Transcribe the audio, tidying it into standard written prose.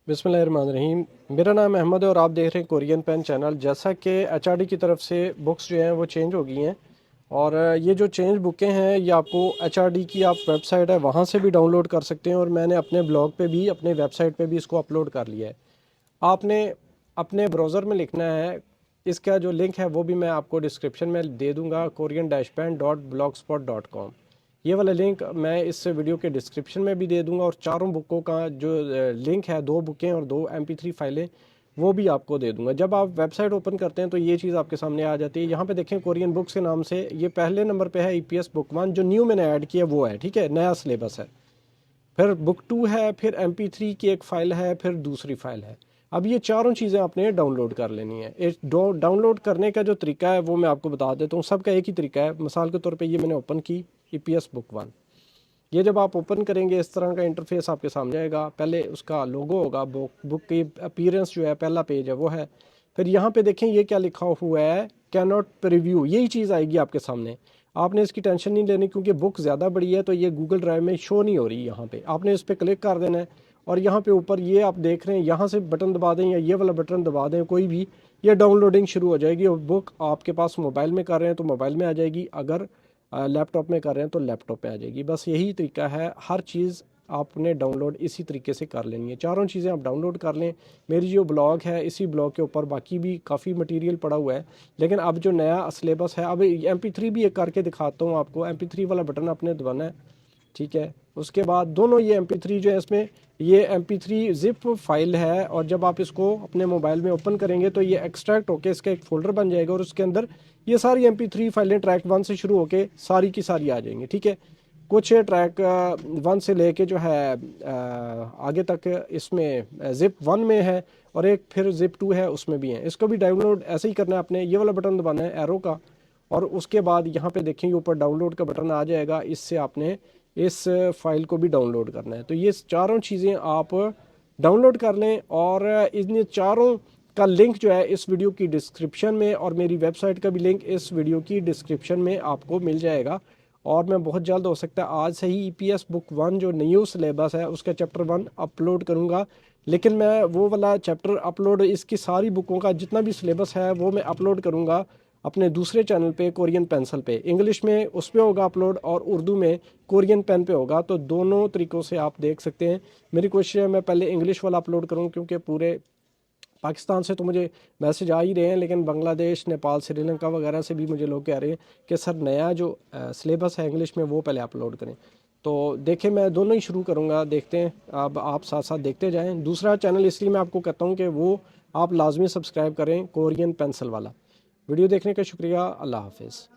बिस्मिल्लाहिर्रहमानिर्रहीम। मेरा नाम अहमद है और आप देख रहे हैं कोरियन पेन चैनल। जैसा कि एचआरडी की तरफ से बुक्स जो हैं वो चेंज हो गई हैं और ये जो चेंज बुकें हैं ये आपको एचआरडी की आप वेबसाइट है वहाँ से भी डाउनलोड कर सकते हैं और मैंने अपने ब्लॉग पे भी अपने वेबसाइट पे भी इसको अपलोड कर लिया है। आपने अपने ब्राउज़र में लिखना है, इसका जो लिंक है वो भी मैं आपको डिस्क्रिप्शन में दे दूँगा, korean-pen.blogspot.com। ये वाला लिंक मैं इस वीडियो के डिस्क्रिप्शन में भी दे दूंगा और चारों बुकों का जो लिंक है, 2 बुकें और 2 MP3 फाइलें, वो भी आपको दे दूंगा। जब आप वेबसाइट ओपन करते हैं तो ये चीज़ आपके सामने आ जाती है। यहाँ पे देखें कोरियन बुक्स के नाम से ये पहले नंबर पे है EPS बुक 1, जो न्यू मैंने ऐड किया वो है, ठीक है, नया सिलेबस है। फिर बुक 2 है, फिर MP3 की एक फ़ाइल है, फिर दूसरी फ़ाइल है। अब ये चारों चीज़ें आपने डाउनलोड कर लेनी है। इस डाउनलोड करने का जो तरीका है वो मैं आपको बता देता हूँ। सबका एक ही तरीका है। मिसाल के तौर पे ये मैंने ओपन की EPS बुक 1। ये जब आप ओपन करेंगे इस तरह का इंटरफेस आपके सामने आएगा। पहले उसका लोगो होगा, बुक की अपीयरेंस जो है, पहला पेज है वो है। फिर यहाँ पे देखें ये क्या लिखा हुआ है, कैन नॉट प्रीव्यू, यही चीज़ आएगी आपके सामने। आपने इसकी टेंशन नहीं लेनी क्योंकि बुक ज़्यादा बड़ी है तो ये गूगल ड्राइव में शो नहीं हो रही। यहाँ पे आपने इस पर क्लिक कर देना है और यहाँ पे ऊपर ये आप देख रहे हैं, यहाँ से बटन दबा दें या ये वाला बटन दबा दें कोई भी, ये डाउनलोडिंग शुरू हो जाएगी। और बुक आपके पास मोबाइल में कर रहे हैं तो मोबाइल में आ जाएगी, अगर लैपटॉप में कर रहे हैं तो लैपटॉप पे आ जाएगी। बस यही तरीका है, हर चीज़ आपने डाउनलोड इसी तरीके से कर लेनी है। चारों चीज़ें आप डाउनलोड कर लें। मेरी जो ब्लॉग है इसी ब्लॉग के ऊपर बाकी भी काफ़ी मटेरियल पड़ा हुआ है, लेकिन अब जो नया सिलेबस है, अब MP3 भी एक करके दिखाता हूँ आपको। MP3 वाला बटन आपने दबाना है, ठीक है। उसके बाद दोनों ये MP3 जो है, इसमें ये MP3 जिप फाइल है और जब आप इसको अपने मोबाइल में ओपन करेंगे तो ये एक्सट्रैक्ट होके इसका एक फ़ोल्डर बन जाएगा और उसके अंदर ये सारी MP3 फाइलें ट्रैक 1 से शुरू होके सारी की सारी आ जाएंगी, ठीक है। कुछ ट्रैक 1 से लेके जो है आगे तक इसमें जिप 1 में है और एक फिर जिप 2 है, उसमें भी है। इसको भी डाउनलोड ऐसे ही करना है आपने, ये वाला बटन दबाना है एरो का और उसके बाद यहाँ पे देखेंगे ऊपर डाउनलोड का बटन आ जाएगा। इससे आपने इस फाइल को भी डाउनलोड करना है। तो ये चारों चीज़ें आप डाउनलोड कर लें और इन चारों का लिंक जो है इस वीडियो की डिस्क्रिप्शन में और मेरी वेबसाइट का भी लिंक इस वीडियो की डिस्क्रिप्शन में आपको मिल जाएगा। और मैं बहुत जल्द, हो सकता है आज से ही, EPS बुक 1 जो न्यू सिलेबस है उसका चैप्टर 1 अपलोड करूँगा। लेकिन मैं वो वाला चैप्टर अपलोड, इसकी सारी बुकों का जितना भी सिलेबस है वो मैं अपलोड करूँगा अपने दूसरे चैनल पे, कोरियन पेंसिल पे। इंग्लिश में उस पे होगा अपलोड और उर्दू में कोरियन पेन पे होगा। तो दोनों तरीक़ों से आप देख सकते हैं। मेरी कोशिश है मैं पहले इंग्लिश वाला अपलोड करूँ क्योंकि पूरे पाकिस्तान से तो मुझे मैसेज आ ही रहे हैं, लेकिन बांग्लादेश, नेपाल, श्रीलंका वगैरह से भी मुझे लोग कह रहे हैं कि सर नया जो सिलेबस है इंग्लिश में वो पहले अपलोड करें। तो देखें, मैं दोनों ही शुरू करूँगा, देखते हैं। अब आप साथ साथ देखते जाएँ। दूसरा चैनल इसलिए मैं आपको कहता हूँ कि वो आप लाजमी सब्सक्राइब करें, कोरियन पेंसिल वाला। वीडियो देखने का शुक्रिया। अल्लाह हाफिज़।